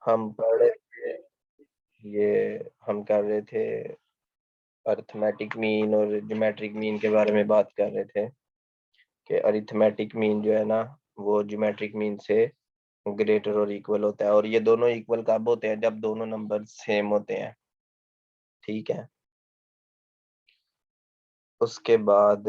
हम पढ़ रहे थे ये हम कर रहे थे अरिथमेटिक मीन और ज्योमेट्रिक मीन के बारे में बात कर रहे थे कि अरिथमेटिक मीन जो है ना वो ज्योमेट्रिक मीन से ग्रेटर और इक्वल होता है, और ये दोनों इक्वल कब होते हैं? जब दोनों नंबर सेम होते हैं। ठीक है, उसके बाद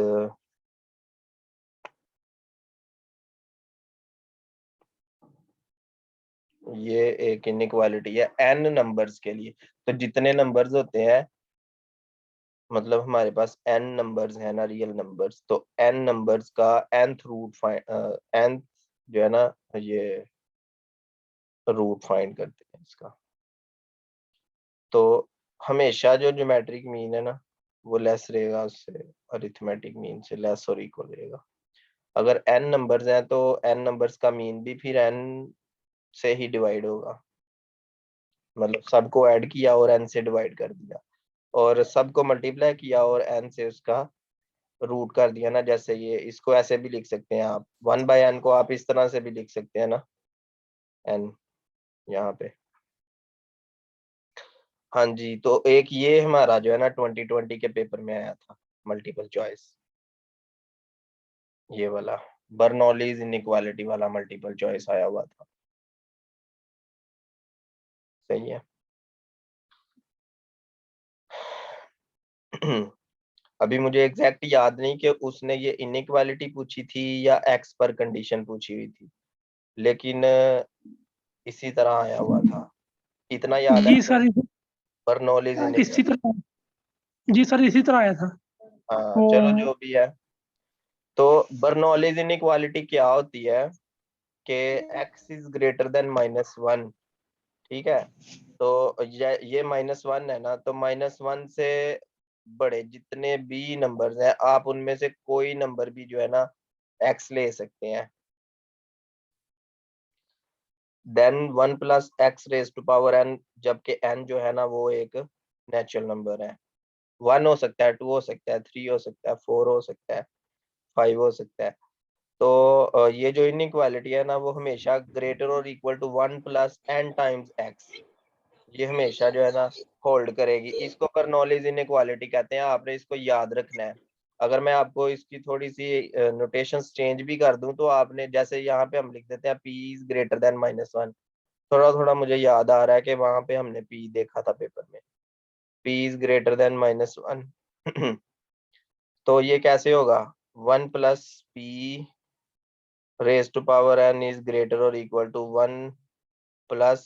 ये एक इनइक्वालिटी है n नंबर्स के लिए। तो जितने नंबर्स होते हैं, मतलब हमारे पास n नंबर्स है ना, रियल नंबर्स, तो n नंबर्स का nth रूट nth जो है ना, ये रूट फाइंड करते हैं इसका। तो हमेशा जो ज्योमेट्रिक मीन है ना वो लेस रहेगा उससे, अरिथमेटिक मीन से लेस और इक्वल रहेगा। अगर n नंबर्स हैं तो n नंबर्स का मीन भी फिर n से ही डिवाइड होगा, मतलब सबको ऐड किया और n से डिवाइड कर दिया, और सबको मल्टीप्लाई किया और n से उसका रूट कर दिया ना। जैसे ये, इसको ऐसे भी लिख सकते हैं आप, 1/n को आप इस तरह से भी लिख सकते हैं ना, n यहाँ पे। हाँ जी, तो एक ये हमारा जो है ना 2020 के पेपर में आया था, मल्टीपल चॉइस, ये वाला बर्नौलीज इनइक्वालिटी वाला मल्टीपल चॉइस आया हुआ था। सही है। अभी मुझे एग्जैक्ट याद नहीं कि उसने ये इनइक्वालिटी पूछी थी या एक्स पर कंडीशन पूछी हुई थी, लेकिन इसी तरह आया हुआ था, इतना याद है जी सर, बर्नौलीज इसी इनइक्वालिटी। तरह। जी सर, इसी तरह आया था हाँ वो। चलो जो भी है। तो बर्नौलीज इनइक्वालिटी क्या होती है कि x इज ग्रेटर देन -1। ठीक है, तो ये -1 है ना, तो -1 से बड़े जितने भी नंबर्स हैं आप उनमें से कोई नंबर भी जो है ना x ले सकते हैं। Then 1 plus x raise to power n, जबकि n जो है ना वो एक नेचुरल नंबर है। 1 हो सकता है, 2 हो सकता है, 3 हो सकता है, 4 हो सकता है, 5 हो सकता है। तो ये जो इनइक्वालिटी है ना वो हमेशा ग्रेटर और equal to 1 plus n times x, ये हमेशा जो है ना होल्ड करेगी। इसको बर्नौलीज इनइक्वालिटी कहते हैं, आपने इसको याद रखना है। अगर मैं आपको इसकी थोड़ी सी नोटेशंस चेंज भी कर दूं तो आपने, जैसे यहाँ पे हम लिख देते हैं p इज ग्रेटर देन -1, थोड़ा थोड़ा मुझे याद आ रहा है कि वहां पे हमने p देखा था पेपर में, p इज ग्रेटर देन -1। तो ये कैसे होगा? 1 plus p raise to power n is greater और equal to 1 plus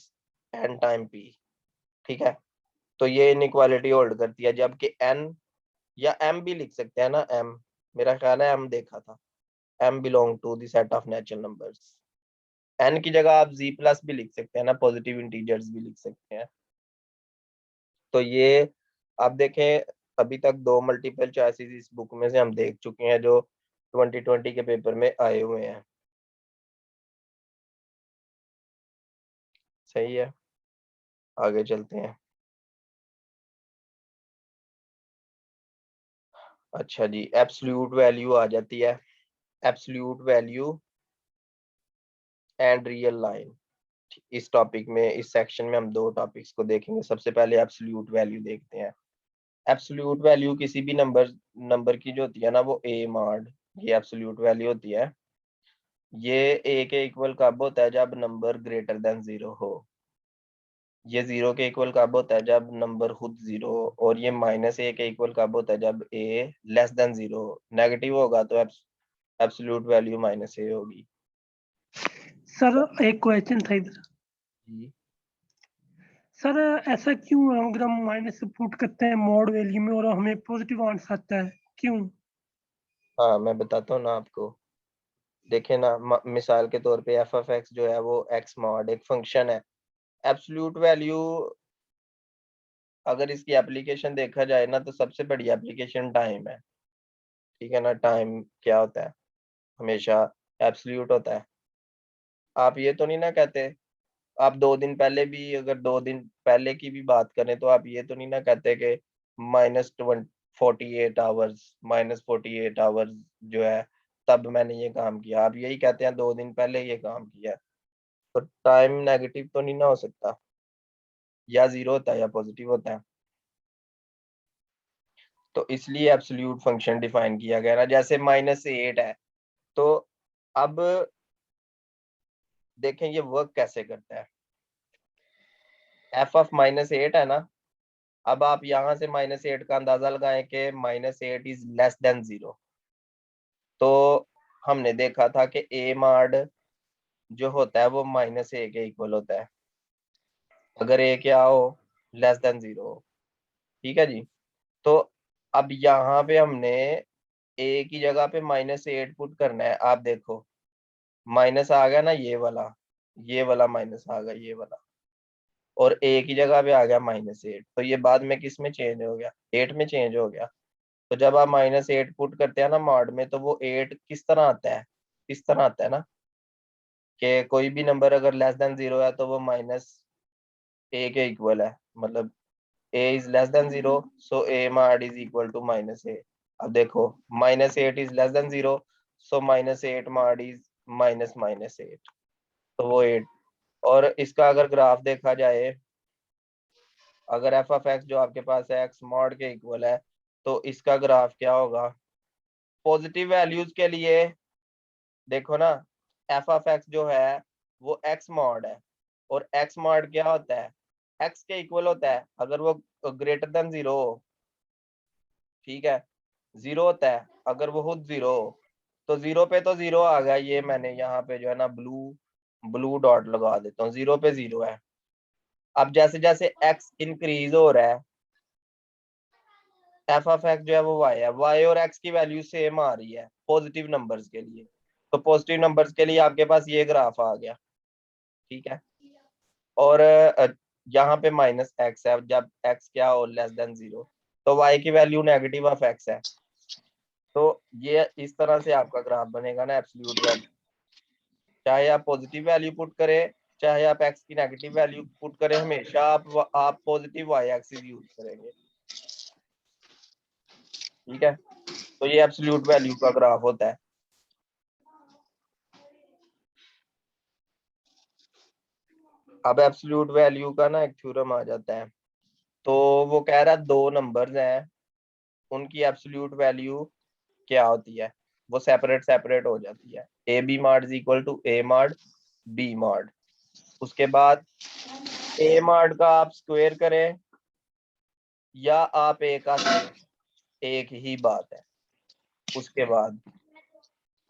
n time p। ठीक है, तो ये इनइक्वालिटी होल्ड करती है, जबकि n या m भी लिख सकते हैं ना, m, मेरा ख्याल है m देखा था, m belong to the set of natural numbers. n की जगह आप z प्लस भी लिख सकते हैं ना, पॉजिटिव इंटीजर्स भी लिख सकते हैं। तो ये आप देखें, अभी तक 2 मल्टीपल चॉइसेस इस बुक में से हम देख चुके हैं जो 2020 के पेपर में आए हुए हैं। सही है, आगे चलते हैं। अच्छा जी, एब्सोल्यूट वैल्यू आ जाती है, absolute value and real line. इस टॉपिक में, इस सेक्शन में हम 2 टॉपिक्स को देखेंगे। सबसे पहले एब्सोल्यूट वैल्यू देखते हैं। एब्सोल्यूट वैल्यू किसी भी नंबर की जो होती है ना वो a मॉड, ये एब्सोल्यूट वैल्यू होती है। ये a के इक्वल कब होता है? जब नंबर ग्रेटर देन 0 हो। ये 0 के इक्वल कब होता है? जब नंबर खुद 0 हो। और ये -a के इक्वल कब होता है? जब a लेस देन 0 हो। नेगेटिव होगा तो एब्सोल्यूट वैल्यू -a होगी। सर एक क्वेश्चन था इधर। जी। सर ऐसा क्यों है, अगर हम माइनस से पुट करते हैं मॉड वैल्यू में और हमें पॉजिटिव आंसर आता है, क्यों? हाँ मैं बताता हूँ ना आपको। देखें ना, मिसाल के तौर पे एफ ऑफ एक्स जो है वो एक्स मॉड एक फंक्शन है। एब्सोल्यूट वैल्यू, अगर इसकी एप्लीकेशन देखा जाए ना तो सबसे बड़ी एप्लीकेशन टाइम है। ठीक है ना, टाइम क्या होता है? हमेशा एब्सोल्यूट होता है। आप ये तो नहीं ना कहते, आप 2 दिन पहले भी, अगर 2 दिन पहले की भी बात करें तो आप ये तो नहीं ना कहते कि -48 आवर्स, -48 आवर्स जो है तब मैंने ये काम किया। आप यही कहते हैं 2 दिन पहले ये काम किया। तो टाइम नेगेटिव तो नहीं ना हो सकता, या जीरो होता है या पॉजिटिव होता है। तो इसलिए एब्सोल्यूट फंक्शन डिफाइन किया गया ना, जैसे -8 है। तो अब देखें ये वर्क कैसे करता है। एफ ऑफ -8 है ना, अब आप यहाँ से -8 का अंदाजा लगाएं कि -8 इज लेस देन 0। तो हमने देखा था कि ए मॉड जो होता है वो -a के इक्वल होता है, अगर ए क्या हो, लेस देन 0 हो। ठीक है जी। तो अब यहाँ पे हमने ए की जगह पे -8 पुट करना है। आप देखो माइनस आ गया ना, ये वाला माइनस आ गया, ये वाला, और ए की जगह पे आ गया -8। तो ये बाद में किस में चेंज हो गया, 8 में चेंज हो गया। तो जब आप -8 पुट करते हैं ना मॉड में, तो वो 8 किस तरह आता है, इस तरह आता है ना, कि कोई भी नंबर अगर लेस देन 0 है तो वो -a के इक्वल है, मतलब a is less than 0, so a mod is equal to -a। अब देखो -8 is less than 0, so -8 mod is -8, तो वो 8। और इसका अगर ग्राफ देखा जाए, अगर एफ ऑफ एक्स जो आपके पास है एक्स मॉड के इक्वल है, तो इसका ग्राफ क्या होगा। पॉजिटिव वैल्यूज के लिए देखो ना, एफ ऑफ एक्स जो है वो एक्स मॉड है, और एक्स मॉड क्या होता है, एक्स के इक्वल होता है अगर वो ग्रेटर देन 0 हो। ठीक है, 0 होता है अगर वो खुद 0 हो। तो 0 पे तो 0 आ गया, ये मैंने यहाँ पे जो है ना ब्लू ब्लू डॉट लगा देता हूँ, 0 पे 0 है। अब जैसे जैसे एक्स इंक्रीज हो रहा है, एफ ऑफ एक्स जो है वो वाई है, वाई और एक्स की वैल्यू सेम आ रही है पॉजिटिव नंबर्स के लिए। तो पॉजिटिव नंबर्स के लिए आपके पास ये ग्राफ आ गया। ठीक है, और यहाँ पे -x है, जब x क्या हो, लेस देन 0, तो y की वैल्यू नेगेटिव ऑफ x है। तो ये इस तरह से आपका ग्राफ बनेगा ना एब्सोल्यूट वैल्यू, चाहे आप पॉजिटिव वैल्यू पुट करें, चाहे आप x की नेगेटिव वैल्यू पुट करें, हमेशा आप पॉजिटिव y एक्सिस यूज करेंगे। ठीक है, तो ये एब्सोल्यूट वैल्यू का ग्राफ होता है। अब एब्सोल्यूट वैल्यू का ना एक थ्योरम आ जाता है। तो वो कह रहा है दो नंबर्स हैं, उनकी एब्सोल्यूट वैल्यू क्या होती है, वो सेपरेट सेपरेट हो जाती है। A B mod is equal to A mod B mod. उसके बाद ए मॉड का आप स्क्वायर करें या आप ए का स्क्वायर, एक ही बात है। उसके बाद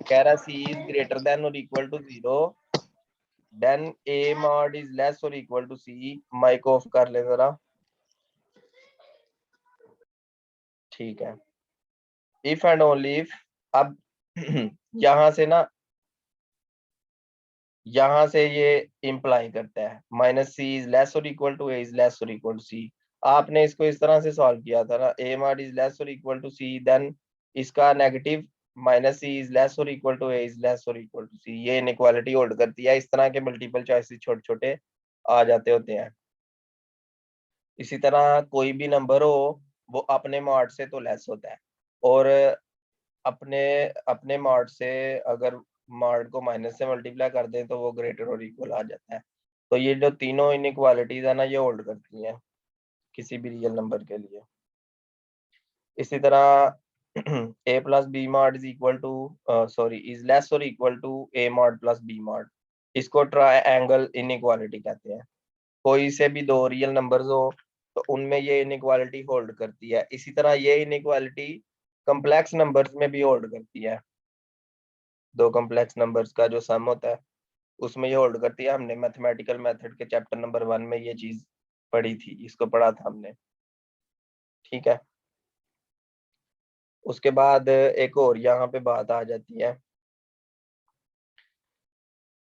कह रहा सी इज ग्रेटर देन और equal to 0, then A mod is less और equal to C. Mike off कर ले जरा। ठीक है, इफ एंड ओनली इफ। अब यहां से ना, यहाँ से ये इम्प्लाई करता है -c इज लेस और equal to a is less और इक्वल टू c। आपने इसको इस तरह से सॉल्व किया था ना, a mod इज लेस और इक्वल टू c, देन इसका नेगेटिव -c इज लेस और equal to a is less और इक्वल टू c। ये इनइक्वालिटी होल्ड करती है। इस तरह के मल्टीपल चॉइसेस छोटे छोटे आ जाते होते हैं। इसी तरह कोई भी नंबर हो, वो अपने मॉड से तो लेस होता है, और अपने अपने मॉड से अगर मॉड को माइनस से मल्टीप्लाई कर दें तो वो ग्रेटर और इक्वल आ जाता है। तो ये जो तीनों इनइक्वालिटीज है ना, ये होल्ड करती हैं किसी भी रियल नंबर के लिए। इसी तरह a plus B mod is equal to sorry is less और equal to a mod plus B mod. इसको ट्रायंगल इनइक्वालिटी कहते हैं। कोई से भी दो रियल नंबर्स हो तो उनमें ये इनइक्वालिटी होल्ड करती है। इसी तरह ये इनइक्वालिटी कॉम्प्लेक्स नंबर्स में भी होल्ड करती है। दो कॉम्प्लेक्स नंबर्स का जो सम होता है उसमें ये होल्ड करती है। हमने मैथमेटिकल मेथड के चैप्टर नंबर 1 में ये चीज पढ़ी थी, इसको पढ़ा था हमने। ठीक है, उसके बाद एक और यहाँ पे बात आ जाती है,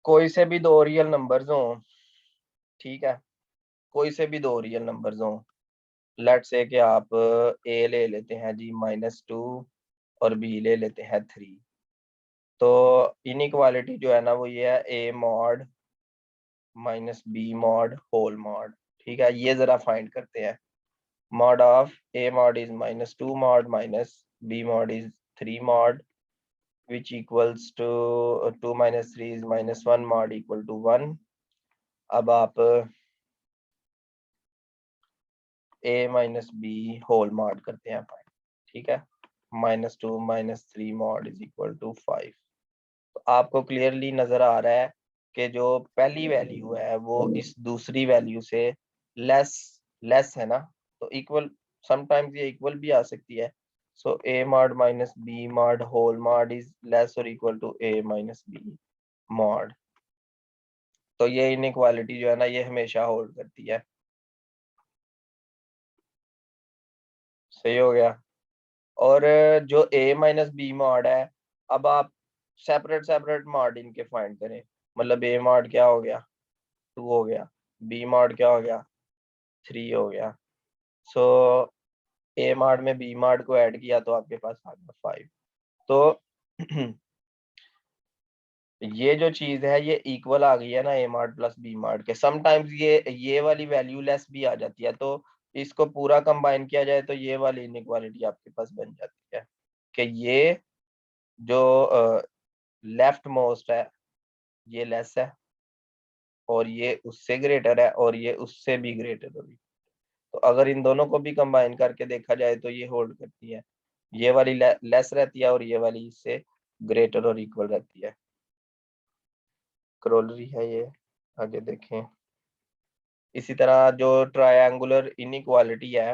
कोई से भी दो रियल नंबर्स हो। ठीक है, कोई से भी दो रियल नंबर्स हो, लेट्स से कि आप ए ले लेते हैं जी -2 और बी ले लेते हैं 3। तो इनइक्वालिटी जो है ना वो ये है A mod minus B mod whole mod. ठीक है, ये जरा फाइंड करते हैं। mod of a mod is -2 mod minus b mod is 3 mod, which equals to 2 minus 3 is -1 mod equal to 1, अब आप a minus B whole mod करते हैं फाइव, ठीक है, -2 -3 मॉड इज इक्वल टू 5। तो आपको क्लियरली नजर आ रहा है कि जो पहली वैल्यू है वो इस दूसरी वैल्यू से लेस है ना, तो इक्वल, समटाइम्स ये इक्वल भी आ सकती है। So a mod minus B mod whole mod is less और equal to a minus B mod. तो ये इनइक्वालिटी जो है ना ये हमेशा होल्ड करती है। सही हो गया। और जो a माइनस बी मॉड है, अब आप सेपरेट सेपरेट मॉड इनके फाइंड करें। मतलब a मॉड क्या हो गया, 2 हो गया, बी मॉड क्या हो गया, 3 हो गया। सो ए मॉड में बी मॉड को ऐड किया तो आपके पास आ गया 5। तो ये जो चीज है ये इक्वल आ गई है ना A mod plus B mod के। समटाइम्स ये वाली वैल्यू लेस भी आ जाती है, तो इसको पूरा कंबाइन किया जाए तो ये वाली इनइक्वालिटी आपके पास बन जाती है कि ये जो लेफ्ट मोस्ट है ये लेस है और ये उससे ग्रेटर है और ये उससे भी ग्रेटर होगी। तो अगर इन दोनों को भी कंबाइन करके देखा जाए तो ये होल्ड करती है, ये वाली लेस रहती है और ये वाली इससे ग्रेटर और इक्वल रहती है। क्रोलरी है ये, आगे देखें। इसी तरह जो ट्रायंगुलर इनइक्वालिटी है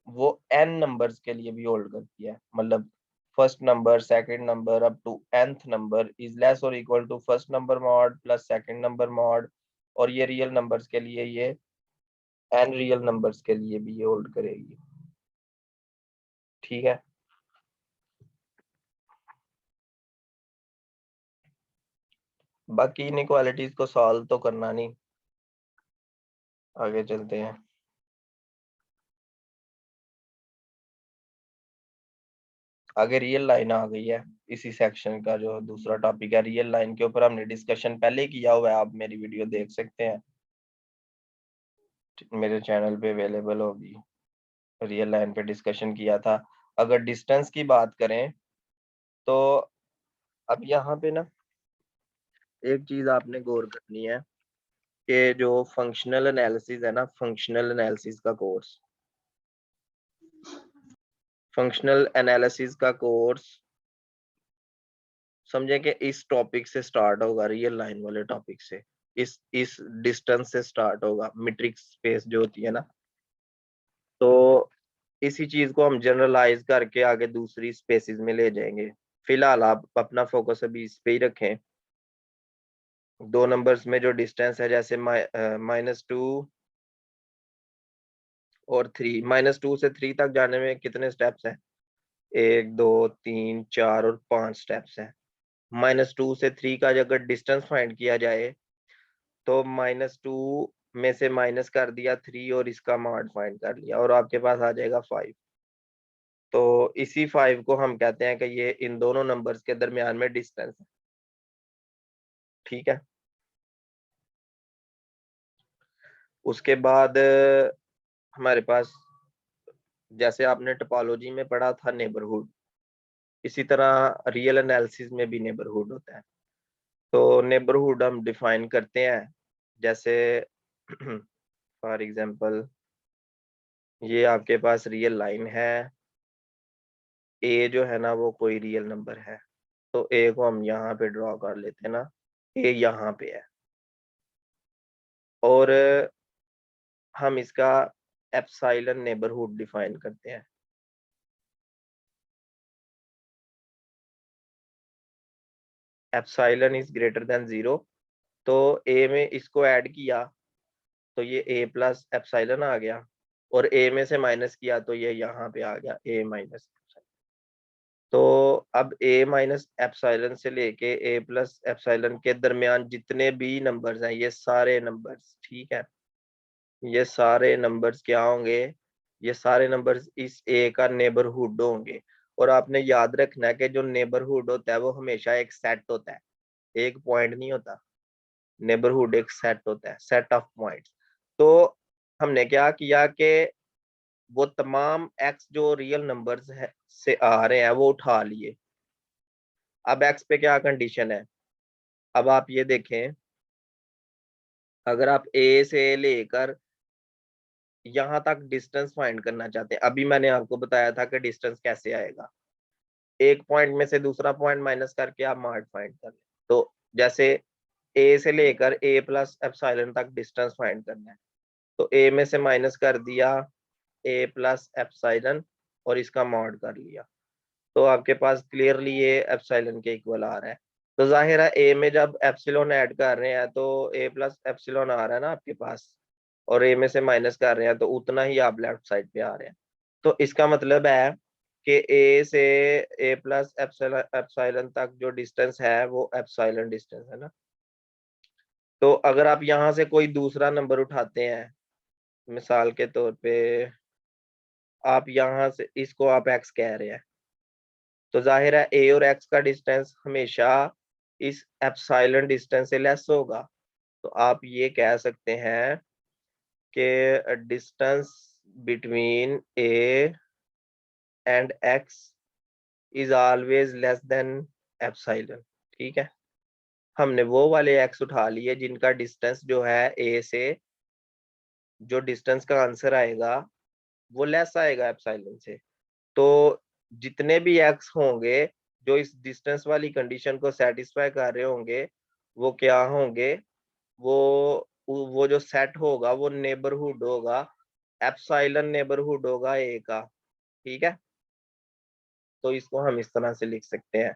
वो n नंबर्स के लिए भी होल्ड करती है। मतलब first number second number up to nth number is less और equal to first number mod plus second number mod. और ये रियल नंबर्स के लिए, ये n रियल नंबर्स के लिए भी ये होल्ड करेगी। ठीक है, बाकी इनइक्वालिटीज को सॉल्व तो करना नहीं, आगे चलते हैं। आगे रियल लाइन आ गई है। इसी सेक्शन का जो दूसरा टॉपिक है रियल लाइन, के ऊपर हमने डिस्कशन पहले किया हुआ है, आप मेरी वीडियो देख सकते हैं, मेरे चैनल पे अवेलेबल होगी। रियल लाइन पे डिस्कशन किया था। अगर डिस्टेंस की बात करें तो अब यहाँ पे ना एक चीज आपने गौर करनी है कि जो फंक्शनल एनालिसिस है ना, फंक्शनल एनालिसिस का कोर्स, फंक्शनल एनालिसिस का कोर्स समझे कि इस टॉपिक से स्टार्ट होगा, रियल लाइन वाले टॉपिक से, इस डिस्टेंस से स्टार्ट होगा, मीट्रिक स्पेस जो होती है ना। तो इसी चीज को हम जनरलाइज करके आगे दूसरी स्पेसिस में ले जाएंगे। फिलहाल आप अपना फोकस अभी इस पे ही रखें। दो नंबर्स में जो डिस्टेंस है, जैसे -2 और 3, -2 से 3 तक जाने में कितने स्टेप्स हैं, 1 2 3 4 और 5 स्टेप्स हैं। -2 से 3 का अगर डिस्टेंस फाइंड किया जाए तो -2 में से माइनस कर दिया 3 और इसका मॉड फाइंड कर लिया और आपके पास आ जाएगा 5। तो इसी 5 को हम कहते हैं कि ये इन दोनों नंबर्स के दरमियान में डिस्टेंस है। ठीक है, उसके बाद हमारे पास, जैसे आपने टोपोलॉजी में पढ़ा था नेबरहुड, इसी तरह रियल एनालिसिस में भी नेबरहुड होता है। तो नेबरहुड हम डिफाइन करते हैं, जैसे फॉर एग्जांपल ये आपके पास रियल लाइन है, ए जो है ना वो कोई रियल नंबर है, तो ए को हम यहाँ पे ड्रॉ कर लेते हैं ना, ए यहाँ पे है। और हम इसका एप्सिलॉन नेबरहुड डिफाइन करते हैं। एप्सिलॉन इज ग्रेटर देन 0, तो ए में इसको ऐड किया तो ये ए प्लस एप्सिलॉन आ गया, और ए में से माइनस किया तो ये यहाँ पे आ गया ए माइनस। तो अब ए माइनस एप्सिलॉन से लेके ए प्लस एप्सिलॉन के दरमियान जितने भी नंबर्स हैं, ये सारे नंबर्स, ठीक है, ये सारे नंबर्स क्या होंगे, ये सारे नंबर्स इस ए का नेबरहुड होंगे। और आपने याद रखना है कि जो नेबरहुड होता है वो हमेशा एक सेट होता है, एक पॉइंट नहीं होता। नेबरहुड एक सेट होता है, सेट ऑफ पॉइंट्स। तो हमने क्या किया कि वो तमाम एक्स जो रियल नंबर्स है से आ रहे हैं वो उठा लिए। अब एक्स पे क्या कंडीशन है, अब आप ये देखें अगर आप ए से लेकर यहाँ तक डिस्टेंस फाइंड करना चाहते हैं, अभी मैंने आपको बताया था कि डिस्टेंस कैसे आएगा, एक पॉइंट में से दूसरा पॉइंट माइनस करके आप मार्क फाइंड कर लें। तो जैसे ए से लेकर ए प्लस एप्सिलॉन तक डिस्टेंस फाइंड करना है, तो ए में से माइनस कर दिया ए प्लस एप्सिलॉन और इसका मॉड कर लिया, तो आपके पास क्लियरली ये एप्सिलॉन के इक्वल आ रहा है। तो जाहिर है ए में जब एप्सिलॉन ऐड कर रहे हैं तो ए प्लस एप्सिलॉन आ रहा है ना आपके पास, और ए में से माइनस कर रहे हैं तो उतना ही आप लेफ्ट साइड पे आ रहे हैं। तो इसका मतलब है कि ए से ए प्लस एप्सिलॉन तक जो डिस्टेंस है वो एप्सिलॉन डिस्टेंस है ना। तो अगर आप यहाँ से कोई दूसरा नंबर उठाते हैं, मिसाल के तौर पे आप यहाँ से इसको आप एक्स कह रहे हैं, तो जाहिर है ए और एक्स का डिस्टेंस हमेशा इस एप्सिलॉन डिस्टेंस से लेस होगा। तो आप ये कह सकते हैं कि distance between A and x is always less than epsilon. ठीक है, हमने वो वाले एक्स उठा लिए जिनका डिस्टेंस जो है ए से, जो डिस्टेंस का आंसर आएगा वो लेस आएगा एप्सिलॉन से। तो जितने भी एक्स होंगे जो इस डिस्टेंस वाली कंडीशन को सेटिस्फाई कर रहे होंगे, वो क्या होंगे, वो जो सेट होगा वो नेबरहुड होगा, एप्सिलॉन नेबरहुड होगा ए का। ठीक है, तो इसको हम इस तरह से लिख सकते हैं।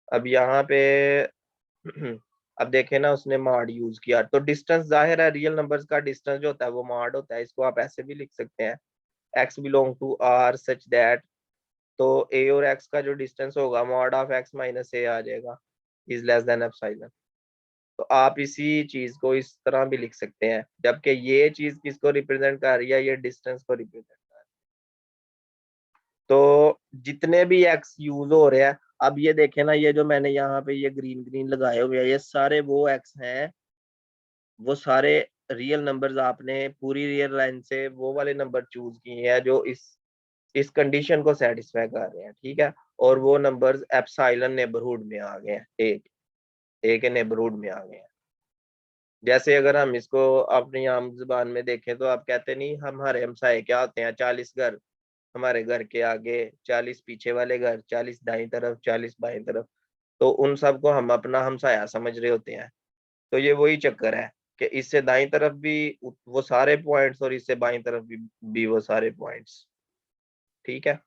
अब यहाँ पे अब देखें ना, उसने मॉड यूज किया, तो डिस्टेंस जाहिर है रियल नंबर्स का डिस्टेंस जो होता है वो मॉड होता है। इसको आप ऐसे भी लिख सकते हैं, x belong to r such that, तो a और x का जो डिस्टेंस होगा mod of x minus a आ जाएगा, इज लेस देन एप्सिलॉन। तो आप इसी चीज को इस तरह भी लिख सकते हैं, जबकि ये चीज किसको रिप्रेजेंट कर रही है, ये डिस्टेंस को रिप्रेजेंट कर रही है। तो जितने भी एक्स यूज हो रहे हैं, अब ये देखें ना, ये जो मैंने यहाँ पे ये ग्रीन ग्रीन लगाए हुए हैं, ये सारे वो एक्स हैं, वो सारे रियल नंबर्स आपने पूरी रियल लाइन से वो वाले नंबर चूज किए हैं जो इस कंडीशन को सेटिस्फाई कर रहे हैं। ठीक है, और वो नंबर्स एप्सिलॉन नेबरहुड में आ गए हैं, ए के नेबरहुड में आ गए हैं। जैसे अगर हम इसको अपनी आम जुबान में देखें तो आप कहते नहीं, हमारे हमसाए क्या होते हैं, 40 घर हमारे घर के आगे, 40 पीछे वाले घर, 40 दाई तरफ, 40 बाईं तरफ, तो उन सबको हम अपना हमसाया समझ रहे होते हैं। तो ये वही चक्कर है कि इससे दाई तरफ भी वो सारे पॉइंट्स और इससे बाईं तरफ भी वो सारे पॉइंट्स। ठीक है,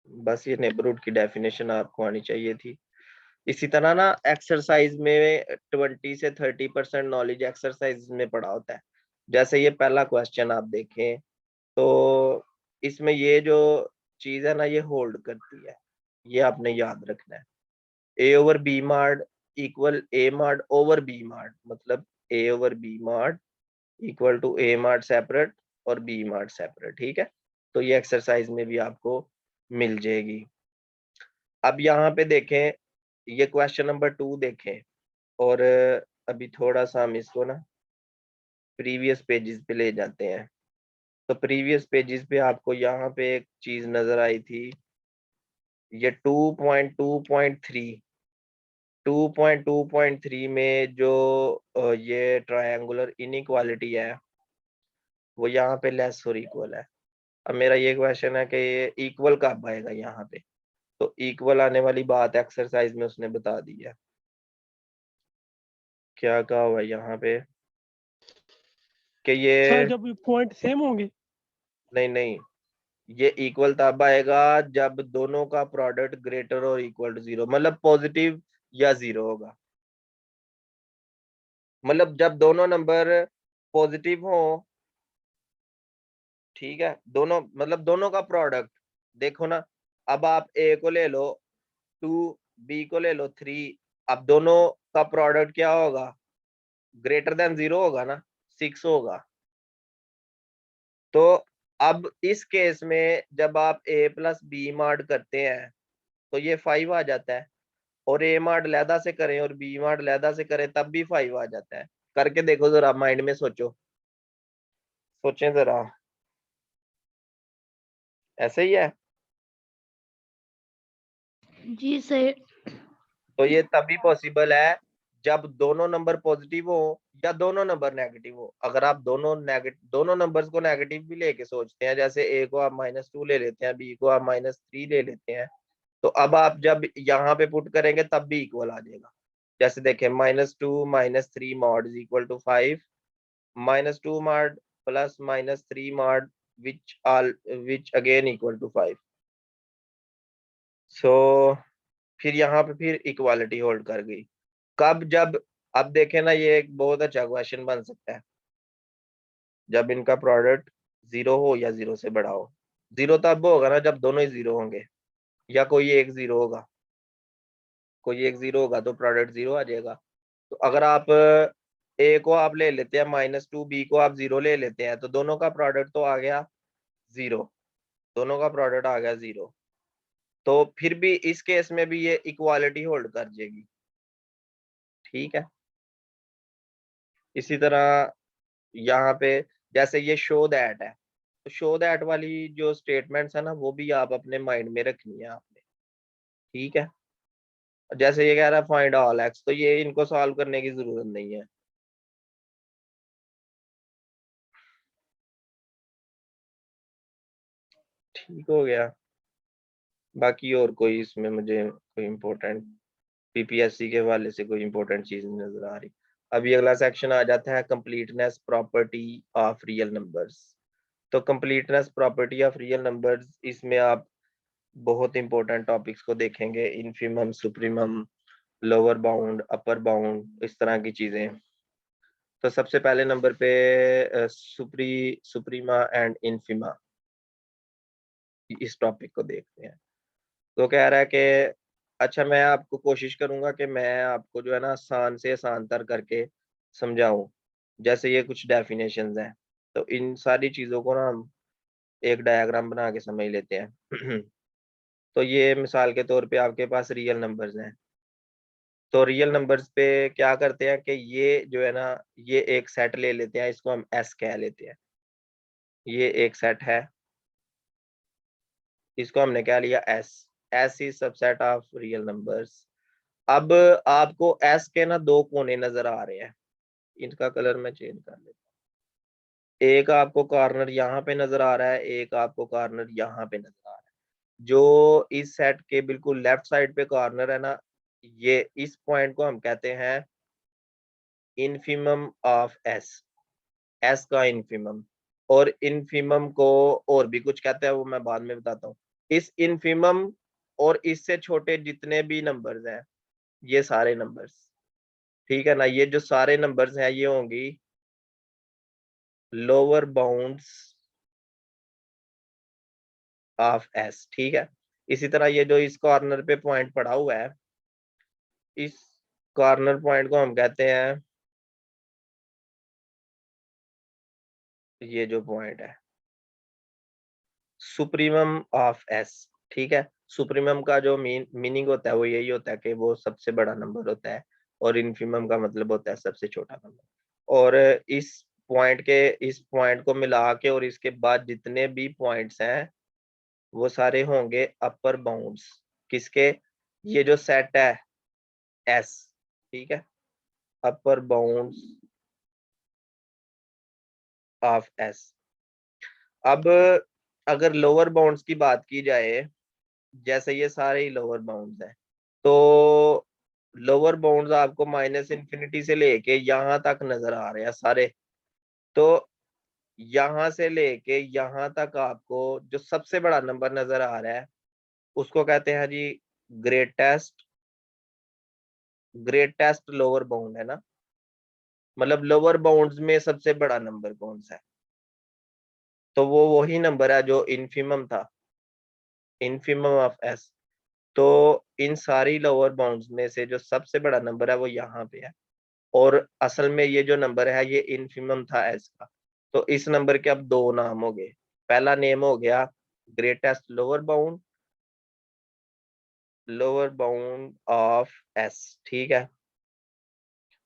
बस ये नेबरहुड की डेफिनेशन आपको आनी चाहिए थी। इसी तरह ना एक्सरसाइज में 20 से 30% नॉलेज एक्सरसाइज में पड़ा होता है। जैसे ये पहला क्वेश्चन आप देखें, तो इसमें ये जो चीज है ना ये होल्ड करती है, ये आपने याद रखना है। A over B mod equal A mod over B mod, मतलब A over B mod equal to A mod separate और बी मार्ड सेपरेट। ठीक है, तो ये एक्सरसाइज में भी आपको मिल जाएगी। अब यहाँ पे देखें, ये क्वेश्चन नंबर 2 देखें, और अभी थोड़ा सा हम इसको ना प्रीवियस पेजेस पे ले जाते हैं। तो प्रीवियस पेजेस पे आपको यहाँ पे एक चीज नजर आई थी, ये 2.2.3 2.2.3 में जो ये ट्रायंगुलर इनइक्वालिटी है वो यहाँ पे लेस और इक्वल है। अब मेरा ये क्वेश्चन है कि ये इक्वल कब आएगा यहाँ पे, तो इक्वल आने वाली बात एक्सरसाइज में उसने बता दी है। क्या कहा हुआ है यहाँ पे कि सर ये, जब पॉइंट सेम होंगे। नहीं नहीं, ये इक्वल तब आएगा जब दोनों का प्रोडक्ट ग्रेटर और इक्वल टू 0, मतलब पॉजिटिव या 0 होगा। मतलब जब दोनों नंबर पॉजिटिव हो, ठीक है, दोनों मतलब दोनों का प्रोडक्ट, देखो ना, अब आप ए को ले लो 2, बी को ले लो 3, अब दोनों का प्रोडक्ट क्या होगा, ग्रेटर देन 0 होगा ना, 6 होगा। तो अब इस केस में जब आप a प्लस बी मॉड करते हैं तो ये 5 आ जाता है, और a मॉड लहदा से करें और b मॉड लहदा से करें तब भी 5 आ जाता है। करके देखो जरा, माइंड में सोचो, सोचें जरा, ऐसे ही है। जी सर। तो ये तभी पॉसिबल है जब दोनों नंबर पॉजिटिव हो या दोनों नंबर नेगेटिव हो। अगर आप दोनों नंबर्स को नेगेटिव भी लेके सोचते हैं, जैसे a को आप -2 ले लेते हैं, b को आप -3 ले लेते हैं, तो अब आप जब यहाँ पे पुट करेंगे तब भी इक्वल आ जाएगा। जैसे देखें, -2 -3 mod is equal to 5, -2 mod plus -3 mod which again equal to 5। So फिर यहाँ पे फिर इक्वालिटी होल्ड कर गई। कब? जब, अब देखें ना, ये एक बहुत अच्छा क्वेश्चन बन सकता है जब इनका प्रोडक्ट 0 हो या 0 से बड़ा हो। 0 तब होगा ना जब दोनों ही 0 होंगे, या कोई एक 0 होगा, कोई एक 0 होगा तो प्रोडक्ट 0 आ जाएगा। तो अगर आप a को आप ले लेते हैं -2, b को आप 0 ले लेते हैं, तो दोनों का प्रोडक्ट तो आ गया 0, दोनों का प्रोडक्ट आ गया 0। तो फिर भी इस केस में भी ये इक्वालिटी होल्ड कर जाएगी, ठीक है। इसी तरह यहाँ पे जैसे ये शो दैट है, तो शो दैट वाली जो स्टेटमेंट्स है ना, वो भी आप अपने माइंड में रखनी है आपने, ठीक है। जैसे ये कह रहा है फाइंड ऑल एक्स, तो ये इनको सॉल्व करने की जरूरत नहीं है। ठीक हो गया। बाकी और कोई इसमें मुझे कोई इम्पोर्टेंट पीपीएससी के हवाले से कोई इम्पोर्टेंट चीज नहीं नजर आ रही। अभी अगला सेक्शन आ जाता है completeness property of real numbers. तो completeness property of real numbers, इसमें आप बहुत इंपॉर्टेंट टॉपिक्स को देखेंगे, infimum, supremum, lower bound, upper bound, इस तरह की चीजें। तो सबसे पहले नंबर पे सुप्रीमा एंड इनफिमा, इस टॉपिक को देखते हैं। तो कह रहा है कि अच्छा, मैं आपको कोशिश करूंगा कि मैं आपको जो है ना आसान से आसान तर करके समझाऊं। जैसे ये कुछ डेफिनेशंस हैं, तो इन सारी चीजों को ना हम एक डायग्राम बना के समझ लेते हैं। तो ये मिसाल के तौर पे आपके पास रियल नंबर्स हैं। तो रियल नंबर्स पे क्या करते हैं कि ये जो है ना, ये एक सेट ले लेते हैं, इसको हम एस कह लेते हैं। ये एक सेट है, इसको हमने क्या लिया, S. S is subset of real numbers. अब आपको एस के ना दो कोने नजर आ रहे हैं, इनका कलर मैं चेंज कर लेता हूँ। एक आपको कॉर्नर यहाँ पे नजर आ रहा है, एक आपको कॉर्नर यहाँ पे नजर आ रहा है। जो इस सेट के बिल्कुल लेफ्ट साइड पे कॉर्नर है ना, ये इस पॉइंट को हम कहते हैं इनफिमम ऑफ एस, एस का इनफिमम। और इनफिमम को और भी कुछ कहते हैं, वो मैं बाद में बताता हूँ। इस इनफिमम और इससे छोटे जितने भी नंबर्स हैं, ये सारे नंबर्स, ठीक है ना, ये जो सारे नंबर्स हैं ये होंगी लोअर बाउंड्स ऑफ एस, ठीक है। इसी तरह ये जो इस कॉर्नर पे पॉइंट पड़ा हुआ है, इस कॉर्नर पॉइंट को हम कहते हैं, ये जो पॉइंट है सुप्रीमम ऑफ एस, ठीक है। सुप्रीमम का जो मीनिंग होता है वो यही होता है कि वो सबसे बड़ा नंबर होता है, और इनफिमम का मतलब होता है सबसे छोटा नंबर। और इस पॉइंट को मिला के और इसके बाद जितने भी पॉइंट्स हैं वो सारे होंगे अपर बाउंड्स किसके, ये जो सेट है एस, ठीक है, अपर बाउंड्स ऑफ एस। अब अगर लोअर बाउंड्स की बात की जाए, जैसे ये सारे ही लोअर बाउंड्स हैं, तो लोअर बाउंड्स आपको माइनस इन्फिनिटी से लेके यहाँ तक नजर आ रहे हैं सारे। तो यहाँ से लेके यहाँ तक आपको जो सबसे बड़ा नंबर नजर आ रहा है उसको कहते हैं जी ग्रेटेस्ट, ग्रेटेस्ट लोअर बाउंड है ना, मतलब लोअर बाउंड्स में सबसे बड़ा नंबर कौन सा है, तो वो वही नंबर है जो इनफिमम था, इनफिमम ऑफ एस। तो इन सारी लोअर बाउंड्स में से जो सबसे बड़ा नंबर है वो यहाँ पे है, और असल में ये जो नंबर है ये इनफिमम था एस का। तो इस नंबर के अब दो नाम हो गए, पहला नेम हो गया greatest lower bound of S, ठीक है,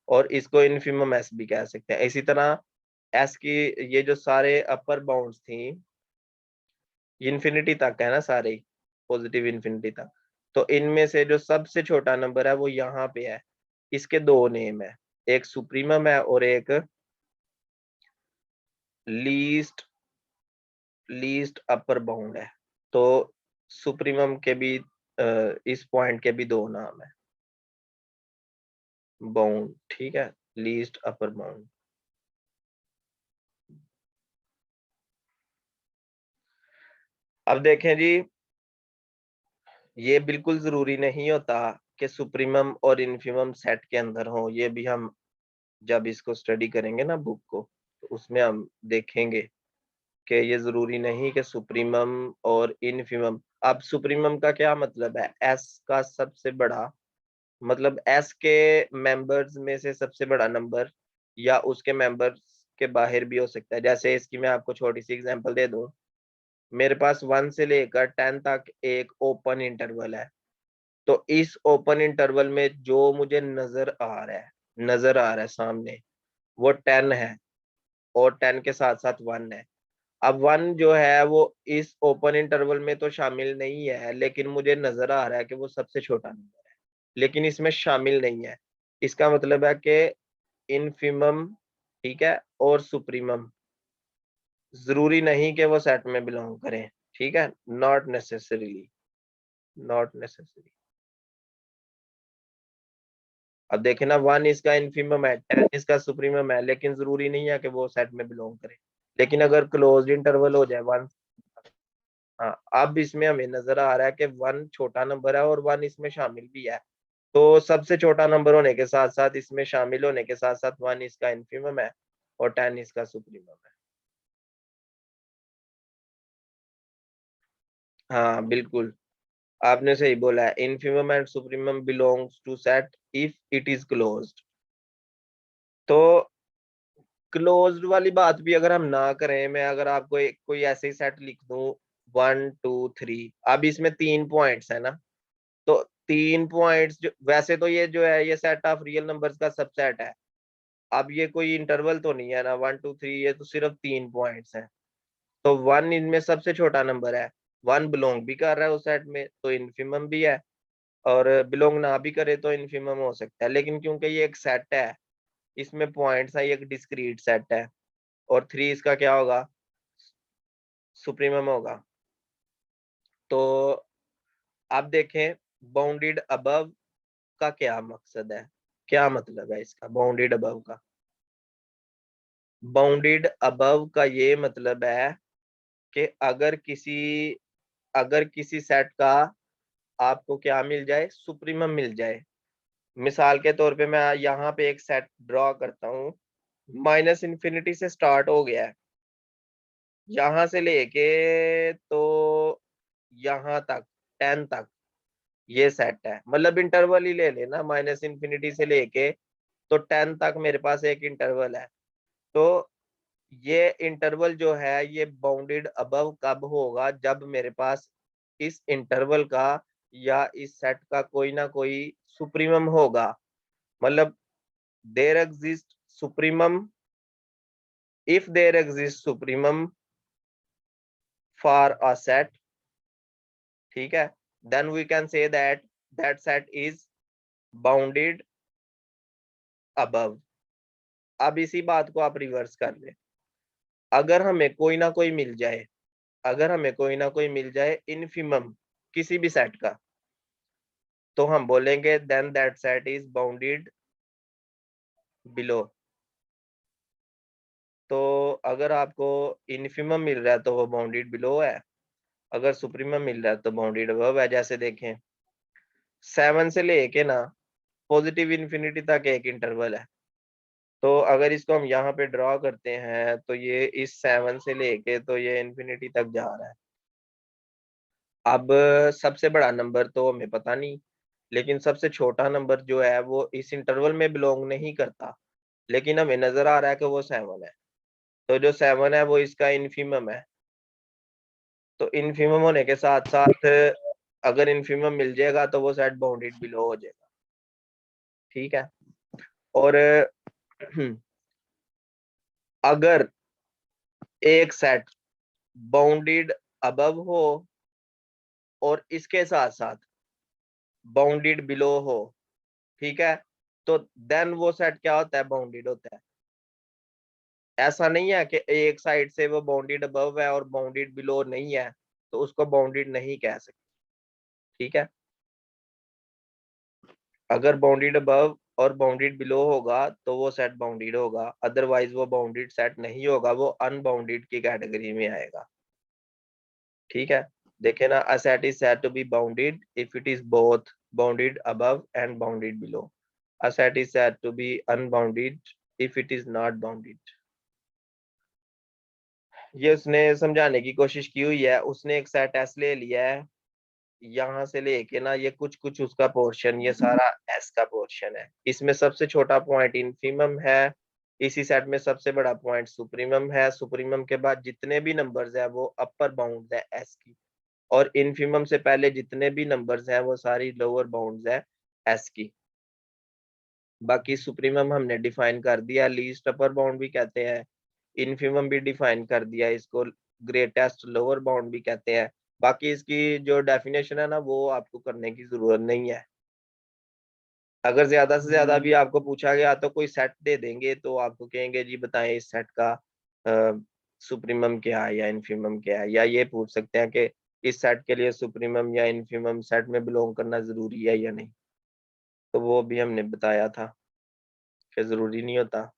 और इसको इनफिमम एस भी कह सकते हैं। इसी तरह एस की ये जो सारे अपर बाउंड्स थी इन्फिनिटी तक है ना, सारे पॉजिटिव इन्फिनिटी तक, तो इनमें से जो सबसे छोटा नंबर है वो यहाँ पे है। इसके दो नेम है, एक सुप्रीमम है और एक लीस्ट अपर बाउंड है। तो सुप्रीमम के भी इस पॉइंट के भी दो नाम है, बाउंड, ठीक है, लीस्ट अपर बाउंड। अब देखें जी, ये बिल्कुल जरूरी नहीं होता कि सुप्रीमम और इन्फिमम सेट के अंदर हो, ये भी हम जब इसको स्टडी करेंगे ना बुक को, तो उसमें हम देखेंगे कि ये जरूरी नहीं कि सुप्रीमम और इनफिमम। अब सुप्रीमम का क्या मतलब है, एस का सबसे बड़ा मतलब एस के मेंबर्स में से सबसे बड़ा नंबर या उसके मेंबर्स के बाहर भी हो सकता है। जैसे इसकी मैं आपको छोटी सी एग्जांपल दे दूं, मेरे पास 1 से लेकर 10 तक एक ओपन इंटरवल है, तो इस ओपन इंटरवल में जो मुझे नजर आ रहा है सामने, वो 10 है और 10 के साथ साथ 1 है। अब 1 जो है वो इस ओपन इंटरवल में तो शामिल नहीं है, लेकिन मुझे नजर आ रहा है कि वो सबसे छोटा नंबर है, लेकिन इसमें शामिल नहीं है। इसका मतलब है कि इनफिमम, ठीक है, और सुप्रीमम जरूरी नहीं कि वो सेट में बिलोंग करें, ठीक है, नॉट नेसेसरी। अब देखे ना, 1 इसका इनफिमम है, 10 इसका सुप्रीमम है, लेकिन जरूरी नहीं है कि वो सेट में बिलोंग करे। लेकिन अगर क्लोज्ड इंटरवल हो जाए 1, हाँ, अब इसमें हमें नजर आ रहा है कि 1 छोटा नंबर है और 1 इसमें शामिल भी है, तो सबसे छोटा नंबर होने के साथ साथ इसमें शामिल होने के साथ साथ 1 इसका इनफिमम है और 10 इसका सुप्रीमम है। हाँ बिल्कुल, आपने सही बोला है, infimum and supremum belongs to set if it is closed. तो क्लोज्ड वाली बात भी अगर हम ना करें, मैं अगर आपको एक कोई ऐसे ही सेट लिख दूं 1 2 3, अब इसमें 3 पॉइंट्स है ना, तो 3 पॉइंट्स जो वैसे तो ये जो है ये सेट ऑफ रियल नंबर्स का सबसेट है। अब ये कोई इंटरवल तो नहीं है ना, 1 2 3, ये तो सिर्फ 3 पॉइंट्स हैं, तो 1 इनमें सबसे छोटा नंबर है। 1 बिलोंग भी कर रहा है उस सेट में तो इनफिमम भी है, और बिलोंग ना भी करे तो इनफिमम हो सकता है। लेकिन क्योंकि ये एक सेट है, इसमें पॉइंट्स है, ये एक डिस्क्रीट सेट है, और 3 इसका क्या होगा, सुप्रीमम होगा। तो आप देखें बाउंडेड अबव का क्या मकसद है, क्या मतलब है इसका बाउंडेड अबव का। बाउंडेड अबव का ये मतलब है कि अगर किसी सेट का आपको क्या मिल जाए, सुप्रीमम मिल जाए। मिसाल के तौर पे मैं यहाँ पे एक सेट ड्रॉ करता हूँ, माइनस इन्फिनिटी से स्टार्ट हो गया है, यहाँ से लेके तो यहाँ तक 10 तक ये सेट है, मतलब इंटरवल ही ले लेना, माइनस इन्फिनिटी से लेके तो 10 तक मेरे पास एक इंटरवल है। तो ये इंटरवल जो है ये बाउंडेड अबव कब होगा, जब मेरे पास इस इंटरवल का या इस सेट का कोई ना कोई सुप्रीमम होगा। मतलब there exist supremum, if there exist supremum for a set, ठीक है, then we can say that that set is bounded above. अब इसी बात को आप रिवर्स कर ले, अगर हमें कोई ना कोई मिल जाए, इनफिमम किसी भी सेट का, तो हम बोलेंगे then that set is bounded below. तो अगर आपको इनफिमम मिल रहा है तो वो बाउंडेड बिलो है, अगर सुप्रीमम मिल रहा है तो बाउंडेड अबव है। जैसे देखें 7 से लेके ना पॉजिटिव इन्फिनिटी तक एक इंटरवल है, तो अगर इसको हम यहाँ पे ड्रॉ करते हैं तो ये इस 7 से लेके तो ये इन्फिनिटी तक जा रहा है। अब सबसे बड़ा नंबर तो हमें पता नहीं, लेकिन सबसे छोटा नंबर जो है वो इस इंटरवल में बिलोंग नहीं करता, लेकिन हमें नजर आ रहा है कि वो 7 है, तो जो 7 है वो इसका इनफिमम है। तो इनफिमम होने के साथ साथ अगर इनफिमम मिल जाएगा तो वो सेट बाउंडेड बिलो हो जाएगा, ठीक है। और अगर एक सेट बाउंडेड अबव हो और इसके साथ साथ बाउंडेड बिलो हो, ठीक है, तो देन वो सेट क्या होता है, बाउंडेड होता है। ऐसा नहीं है कि एक साइड से वो बाउंडेड अबव है और बाउंडेड बिलो नहीं है तो उसको बाउंडेड नहीं कह सकते, ठीक है। अगर बाउंडेड अबव और बाउंडेड बिलो होगा तो वो सेट बाउंडेड होगा, अदरवाइज वो बाउंडेड सेट नहीं होगा, वो अनबाउंडेड की कैटेगरी में आएगा, ठीक है। देखे ना, a set is said to be bounded if it is both bounded above and bounded below. A set is said to be unbounded if it is not bounded. ये उसने समझाने की कोशिश की हुई है। उसने एक सेट एस ले लिया है, यहाँ से लेके ना ये कुछ कुछ उसका पोर्शन, ये सारा एस का पोर्शन है। इसमें सबसे छोटा पॉइंट इनफिमम है, इसी सेट में सबसे बड़ा पॉइंट सुप्रीमम है, सुप्रीमम के बाद जितने भी नंबर्स है वो अपर बाउंड है एस की, और इनफिमम से पहले जितने भी नंबर्स हैं वो सारी लोअर बाउंड्स है एस की। बाकी सुप्रीमम हमने डिफाइन कर दिया, लीस्ट अपर बाउंड भी कहते हैं, इनफिमम भी डिफाइन कर दिया, इसको ग्रेटेस्ट लोअर बाउंड भी कहते हैं। बाकी इसकी जो डेफिनेशन है ना वो आपको करने की जरूरत नहीं है। अगर ज्यादा से ज्यादा भी आपको पूछा गया तो कोई सेट दे देंगे तो आपको कहेंगे जी बताएं इस सेट का सुप्रीमम क्या है या इनफिमम क्या है, या ये पूछ सकते हैं कि इस सेट के लिए सुप्रीमम या इनफिमम सेट में बिलोंग करना जरूरी है या नहीं, तो वो भी हमने बताया था कि जरूरी नहीं होता।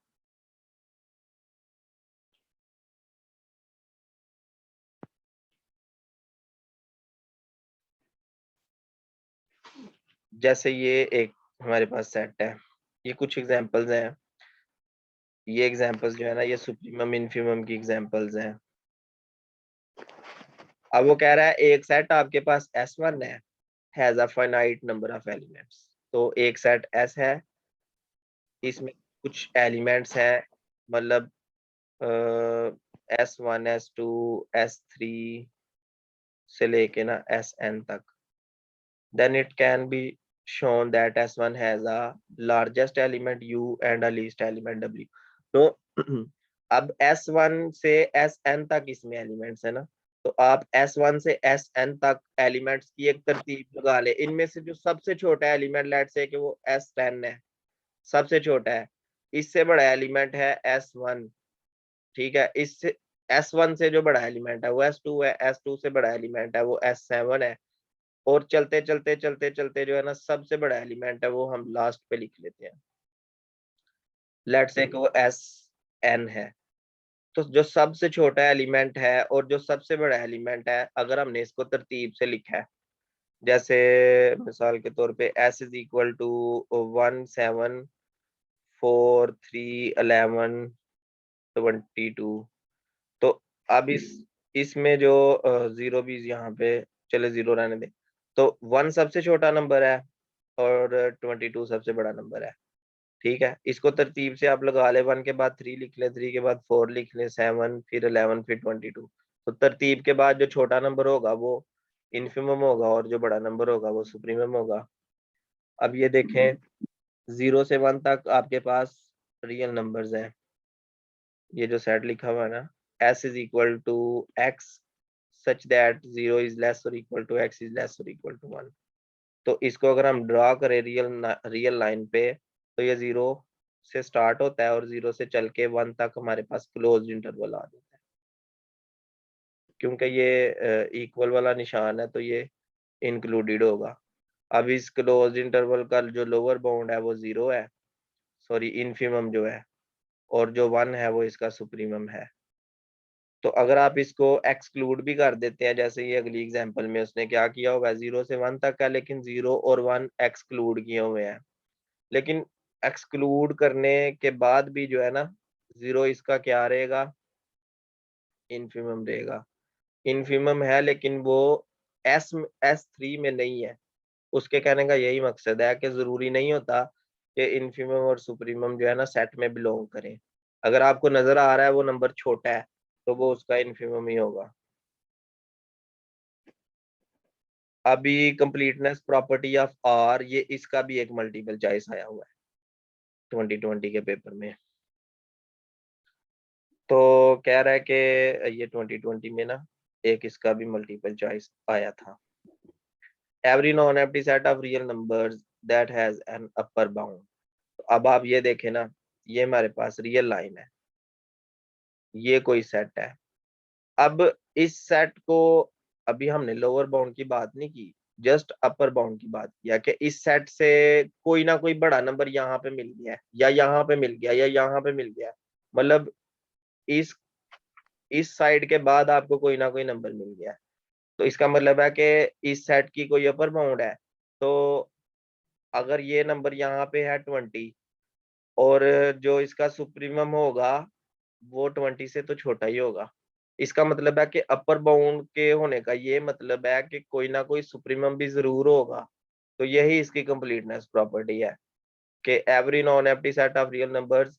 जैसे ये एक हमारे पास सेट है, ये कुछ एग्जांपल्स हैं, ये एग्जांपल्स जो है ना ये सुप्रीमम इनफिमम की एग्जांपल्स हैं। अब वो कह रहा है एक सेट आपके पास S1 है, has a finite number of elements. तो एक सेट S है, इसमें कुछ एलिमेंट्स हैं, मतलब S1 S2 S3 से लेके ना Sn तक। then it can be shown that S1 has a largest element U and a least element W। तो अब S1 से Sn तक इसमें एलिमेंट्स है ना, तो आप S1 से Sn तक एलिमेंट्स की एक तरतीब लगा ले। इनमें से जो सबसे छोटा एलिमेंट, लेट्स से कि वो S10 है, सबसे छोटा है, इससे बड़ा एलिमेंट है S1, ठीक है। इससे S1 से जो बड़ा एलिमेंट है वो S2 है, S2 से बड़ा एलिमेंट है वो S7 है, और चलते चलते चलते चलते जो है ना सबसे बड़ा एलिमेंट है वो हम लास्ट पे लिख लेते हैं। लेट्स से वो एस एन है। तो जो सबसे छोटा एलिमेंट है और जो सबसे बड़ा एलिमेंट है, अगर हमने इसको तरतीब से लिखा है, जैसे मिसाल के तौर पे s इज इक्वल टू 1 7 4 3 11 22। तो अब इसमें जो जीरो भी यहाँ पे, चले जीरो रहने दे, तो 1 सबसे छोटा नंबर है और 22 सबसे बड़ा नंबर है, ठीक है। इसको तरतीब से आप लगा ले, 1 के बाद 3 लिख ले, 3 के बाद 4 लिख ले, 7 फिर 11 फिर 22। तो तरतीब के बाद जो छोटा नंबर होगा वो इनफिमम होगा और जो बड़ा नंबर होगा वो सुप्रीमम होगा। अब ये देखें, 0 से 1 तक आपके पास रियल नंबर्स हैं, ये जो सेट लिखा हुआ है ना, s is equal to x such that 0 is less और equal to x is less और इक्वल टू 1। तो इसको अगर हम ड्रा करें रियल लाइन पे, तो ये 0 से स्टार्ट होता है और 0 से चल के 1 तक हमारे पास क्लोज इंटरवल आ जाता है। क्योंकि ये इक्वल वाला निशान है तो ये इंक्लूडेड होगा। अब इस क्लोज इंटरवल का जो लोअर बाउंड है वो 0 है, सॉरी इनफिमम जो है, और जो 1 है वो इसका सुप्रीमम है। तो अगर आप इसको एक्सक्लूड भी कर देते हैं, जैसे ये अगली एग्जांपल में उसने क्या किया होगा, 0 से 1 तक है लेकिन 0 और 1 एक्सक्लूड किए हुए हैं, लेकिन एक्सक्लूड करने के बाद भी जो है ना 0 इसका क्या रहेगा, इनफिमम रहेगा। इनफिमम है लेकिन वो S3 में नहीं है। उसके कहने का यही मकसद है कि जरूरी नहीं होता कि इनफिमम और सुप्रीमम जो है ना सेट में बिलोंग करें। अगर आपको नजर आ रहा है वो नंबर छोटा है तो वो उसका इनफिमम ही होगा। अभी कंप्लीटनेस प्रॉपर्टी ऑफ आर, ये इसका भी एक मल्टीपल चॉइस आया हुआ है 2020 के पेपर में। तो कह रहा है कि ये 2020 में ना एक इसका भी मल्टीपल चॉइस आया था। Every non empty set of real numbers that has an upper bound. अब आप ये देखें ना, ये हमारे पास रियल लाइन है, ये कोई सेट है। अब इस सेट को, अभी हमने लोअर बाउंड की बात नहीं की, जस्ट अपर बाउंड की बात किया कि इस सेट से कोई ना कोई बड़ा नंबर यहाँ पे मिल गया है, या यहाँ पे मिल गया, या यहाँ पे मिल गया, मतलब इस साइड के बाद आपको कोई ना कोई नंबर मिल गया। तो इसका मतलब है कि इस सेट की कोई अपर बाउंड है। तो अगर ये नंबर यहाँ पे है 20, और जो इसका सुप्रीमम होगा वो 20 से तो छोटा ही होगा। इसका मतलब है कि अपर बाउंड के होने का ये मतलब है कि कोई ना कोई सुप्रीमम भी जरूर होगा। तो यही इसकी कंप्लीटनेस प्रॉपर्टी है कि every non empty set of real numbers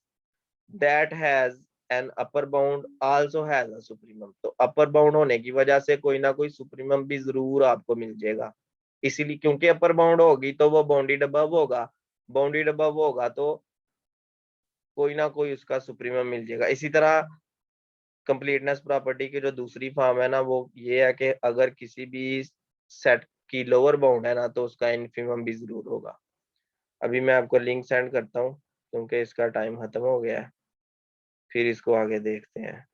that has an upper bound also has a supremum. तो अपर बाउंड होने की वजह से कोई ना कोई सुप्रीमम भी जरूर आपको मिल जाएगा। इसीलिए क्योंकि अपर बाउंड होगी तो वो बाउंडेड अबव होगा, बाउंडेड अबव होगा तो कोई ना कोई उसका सुप्रीमम मिल जाएगा। इसी तरह कंप्लीटनेस प्रॉपर्टी की जो दूसरी फॉर्म है ना, वो ये है कि अगर किसी भी सेट की लोअर बाउंड है ना, तो उसका इन्फिमम भी जरूर होगा। अभी मैं आपको लिंक सेंड करता हूँ क्योंकि इसका टाइम खत्म हो गया है, फिर इसको आगे देखते हैं।